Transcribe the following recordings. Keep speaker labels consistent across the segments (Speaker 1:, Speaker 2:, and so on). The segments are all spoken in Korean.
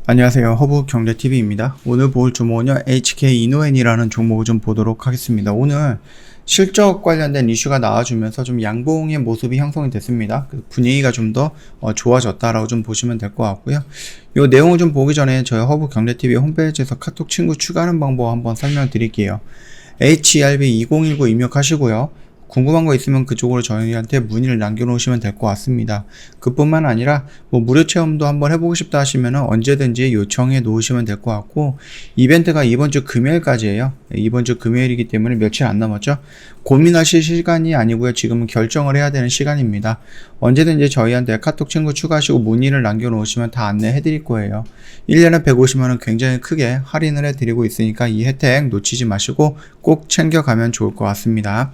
Speaker 1: 안녕하세요. 허브경제TV입니다. 오늘 볼 종목은요, HK이노엔이라는 종목을 좀 보도록 하겠습니다. 오늘 실적 관련된 이슈가 나와주면서 좀 양봉의 모습이 형성이 됐습니다. 분위기가 좀 더 좋아졌다라고 좀 보시면 될 것 같고요. 이 내용을 좀 보기 전에 저희 허브경제TV 홈페이지에서 카톡 친구 추가하는 방법 한번 설명드릴게요. HERB2019 입력하시고요. 궁금한 거 있으면 그쪽으로 저희한테 문의를 남겨놓으시면 될 것 같습니다. 그뿐만 아니라 무료 체험도 한번 해보고 싶다 하시면 언제든지 요청해 놓으시면 될 것 같고, 이벤트가 이번 주 금요일까지예요. 이번 주 금요일이기 때문에 며칠 안 남았죠. 고민하실 시간이 아니고요. 지금은 결정을 해야 되는 시간입니다. 언제든지 저희한테 카톡 친구 추가하시고 문의를 남겨놓으시면 다 안내해 드릴 거예요. 1년에 150만원 굉장히 크게 할인을 해드리고 있으니까 이 혜택 놓치지 마시고 꼭 챙겨가면 좋을 것 같습니다.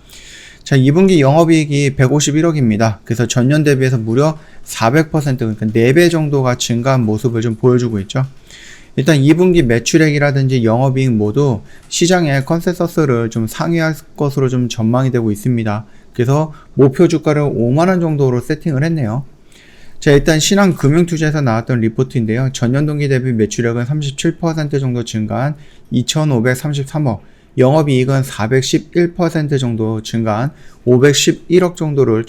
Speaker 1: 자, 2분기 영업이익이 151억입니다. 그래서 전년 대비해서 무려 400%, 그러니까 4배 정도가 증가한 모습을 좀 보여주고 있죠. 일단 2분기 매출액이라든지 영업이익 모두 시장의 컨센서스를 좀 상회할 것으로 좀 전망이 되고 있습니다. 그래서 목표 주가를 5만원 정도로 세팅을 했네요. 자, 일단 신한금융투자에서 나왔던 리포트인데요. 전년 동기 대비 매출액은 37% 정도 증가한 2,533억, 영업이익은 411% 정도 증가한 511억 정도를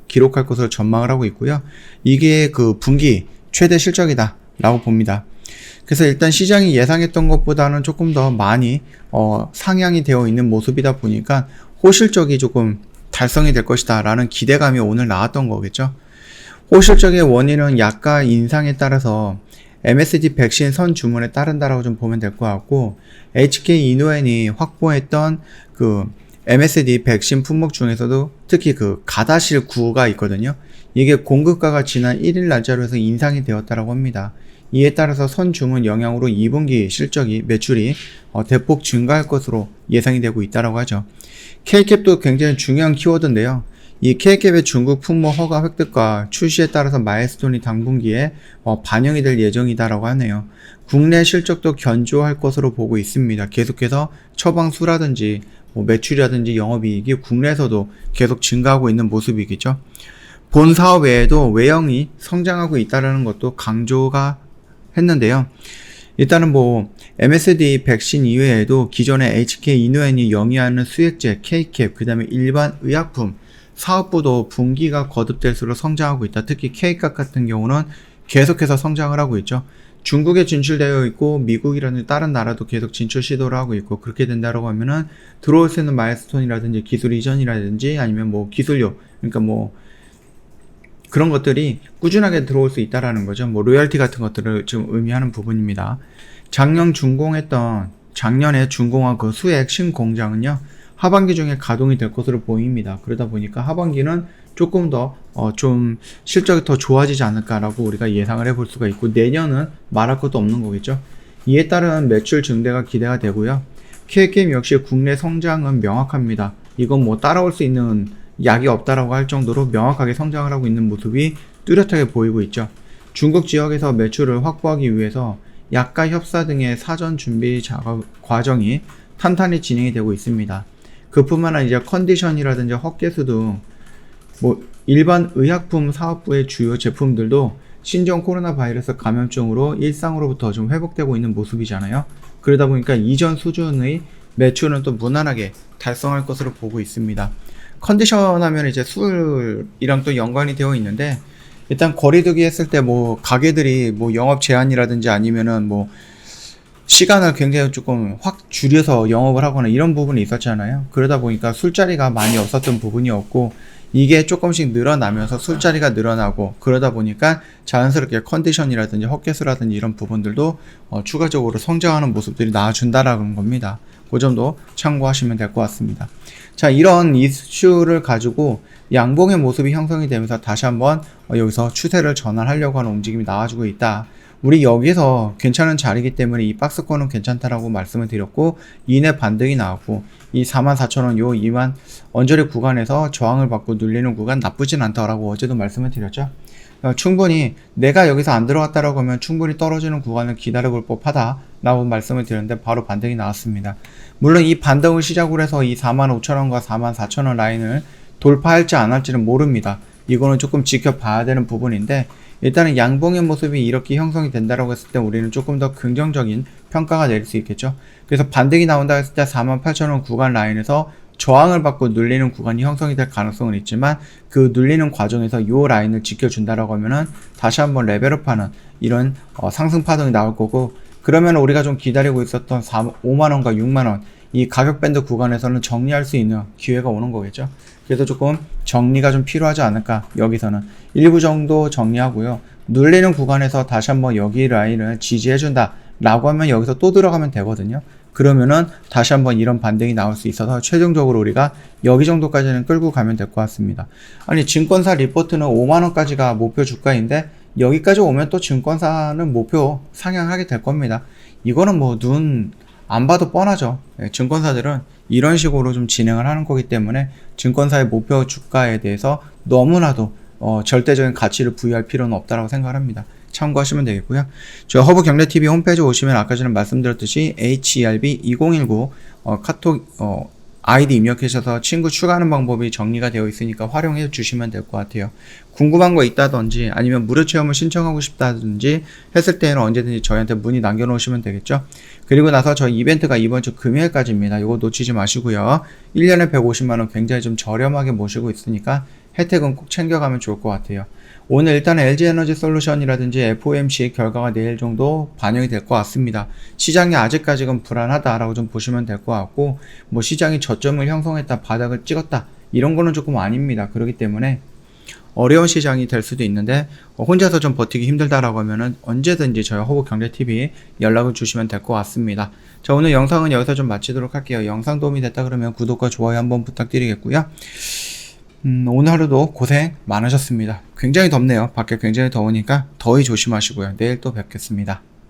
Speaker 1: 기록할 것으로 전망을 하고 있고요. 이게 그 분기 최대 실적이다 라고 봅니다. 그래서 일단 시장이 예상했던 것보다는 조금 더 많이 상향이 되어 있는 모습이다 보니까 호실적이 조금 달성이 될 것이다 라는 기대감이 오늘 나왔던 거겠죠. 호실적의 원인은 약가 인상에 따라서 MSD 백신 선 주문에 따른다라고 좀 보면 될 것 같고, HK이노엔이 확보했던 그 MSD 백신 품목 중에서도 특히 그 가다실 9가 있거든요. 이게 공급가가 지난 1일 날짜로 해서 인상이 되었다라고 합니다. 이에 따라서 선 주문 영향으로 2분기 실적이 매출이 대폭 증가할 것으로 예상이 되고 있다라고 하죠. K캡도 굉장히 중요한 키워드인데요. 이 K캡의 중국 품목 허가 획득과 출시에 따라서 마일스톤이 당분기에 반영이 될 예정이다라고 하네요. 국내 실적도 견조할 것으로 보고 있습니다. 계속해서 처방수라든지 매출이라든지 영업이익이 국내에서도 계속 증가하고 있는 모습이겠죠. 본 사업 외에도 외형이 성장하고 있다는 것도 강조가 했는데요. 일단은 MSD 백신 이외에도 기존의 HK이노엔이 영위하는 수액제, K캡, 그 다음에 일반 의약품 사업부도 분기가 거듭될수록 성장하고 있다. 특히 K캡 같은 경우는 계속해서 성장을 하고 있죠. 중국에 진출되어 있고 미국이라는 다른 나라도 계속 진출 시도를 하고 있고, 그렇게 된다라고 하면은 들어올 수 있는 마일스톤이라든지 기술 이전이라든지 아니면 기술료, 그러니까 그런 것들이 꾸준하게 들어올 수 있다라는 거죠. 로열티 같은 것들을 좀 의미하는 부분입니다. 작년에 준공한 그 수액 신공장은요, 하반기 중에 가동이 될 것으로 보입니다. 그러다 보니까 하반기는 조금 더 좀 실적이 더 좋아지지 않을까라고 우리가 예상을 해볼 수가 있고, 내년은 말할 것도 없는 거겠죠. 이에 따른 매출 증대가 기대가 되고요. K게임 역시 국내 성장은 명확합니다. 이건 따라올 수 있는 약이 없다라고 할 정도로 명확하게 성장을 하고 있는 모습이 뚜렷하게 보이고 있죠. 중국 지역에서 매출을 확보하기 위해서 약가 협사 등의 사전 준비 작업 과정이 탄탄히 진행이 되고 있습니다. 그뿐만 아니라 컨디션이라든지 헛개수 등 일반 의약품 사업부의 주요 제품들도 신종 코로나 바이러스 감염증으로 일상으로부터 좀 회복되고 있는 모습이잖아요. 그러다 보니까 이전 수준의 매출은 또 무난하게 달성할 것으로 보고 있습니다. 컨디션 하면 이제 술이랑 또 연관이 되어 있는데, 일단 거리두기 했을 때 가게들이 영업 제한이라든지 아니면은 시간을 굉장히 조금 확 줄여서 영업을 하거나 이런 부분이 있었잖아요. 그러다 보니까 술자리가 많이 없었던 부분이었고, 이게 조금씩 늘어나면서 술자리가 늘어나고, 그러다 보니까 자연스럽게 컨디션이라든지 헛개수라든지 이런 부분들도 추가적으로 성장하는 모습들이 나와준다라는 겁니다. 그 점도 참고하시면 될 것 같습니다. 자, 이런 이슈를 가지고 양봉의 모습이 형성이 되면서 다시 한번 여기서 추세를 전환하려고 하는 움직임이 나와주고 있다. 우리 여기서 괜찮은 자리이기 때문에 이 박스권은 괜찮다라고 말씀을 드렸고, 이내 반등이 나왔고, 이 44,000원 요 2만 언저리 구간에서 저항을 받고 눌리는 구간 나쁘진 않다라고 어제도 말씀을 드렸죠. 충분히 내가 여기서 안 들어갔다라고 하면 충분히 떨어지는 구간을 기다려볼 법하다 라고 말씀을 드렸는데 바로 반등이 나왔습니다. 물론 이 반등을 시작으로 해서 이 45,000원과 44,000원 라인을 돌파할지 안 할지는 모릅니다. 이거는 조금 지켜봐야 되는 부분인데, 일단은 양봉의 모습이 이렇게 형성이 된다라고 했을 때 우리는 조금 더 긍정적인 평가가 내릴 수 있겠죠. 그래서 반등이 나온다 했을 때 48,000원 구간 라인에서 저항을 받고 눌리는 구간이 형성이 될 가능성은 있지만 그 눌리는 과정에서 이 라인을 지켜준다라고 하면은 다시 한번 레벨업하는 이런 상승 파동이 나올 거고, 그러면 우리가 좀 기다리고 있었던 5만원과 6만원 이 가격 밴드 구간에서는 정리할 수 있는 기회가 오는 거겠죠. 그래서 조금 정리가 좀 필요하지 않을까. 여기서는 일부 정도 정리하고요, 눌리는 구간에서 다시 한번 여기 라인을 지지해준다 라고 하면 여기서 또 들어가면 되거든요. 그러면은 다시 한번 이런 반등이 나올 수 있어서 최종적으로 우리가 여기 정도까지는 끌고 가면 될 것 같습니다. 아니, 증권사 리포트는 5만원까지가 목표 주가인데 여기까지 오면 또 증권사는 목표 상향하게 될 겁니다. 이거는 뭐 눈 안 봐도 뻔하죠. 증권사들은 이런 식으로 좀 진행을 하는 거기 때문에 증권사의 목표 주가에 대해서 너무나도 절대적인 가치를 부여할 필요는 없다고 생각합니다. 참고하시면 되겠고요. 저 허브경제TV 홈페이지 오시면 아까 전에 말씀드렸듯이 HERB2019 카톡 아이디 입력하셔서 친구 추가하는 방법이 정리가 되어 있으니까 활용해 주시면 될 것 같아요. 궁금한 거 있다든지 아니면 무료 체험을 신청하고 싶다든지 했을 때는 언제든지 저희한테 문의 남겨놓으시면 되겠죠. 그리고 나서 저희 이벤트가 이번 주 금요일까지입니다. 이거 놓치지 마시고요. 1년에 150만원 굉장히 좀 저렴하게 모시고 있으니까 혜택은 꼭 챙겨가면 좋을 것 같아요. 오늘 일단 LG에너지솔루션이라든지 FOMC 결과가 내일 정도 반영이 될 것 같습니다. 시장이 아직까지는 불안하다라고 좀 보시면 될 것 같고, 뭐 시장이 저점을 형성했다, 바닥을 찍었다 이런 거는 조금 아닙니다. 그렇기 때문에 어려운 시장이 될 수도 있는데 혼자서 좀 버티기 힘들다라고 하면은 언제든지 저희 허브경제TV 연락을 주시면 될 것 같습니다. 자, 오늘 영상은 여기서 좀 마치도록 할게요. 영상 도움이 됐다 그러면 구독과 좋아요 한번 부탁드리겠고요. 오늘 하루도 고생 많으셨습니다. 굉장히 덥네요. 밖에 굉장히 더우니까 더위 조심하시고요. 내일 또 뵙겠습니다.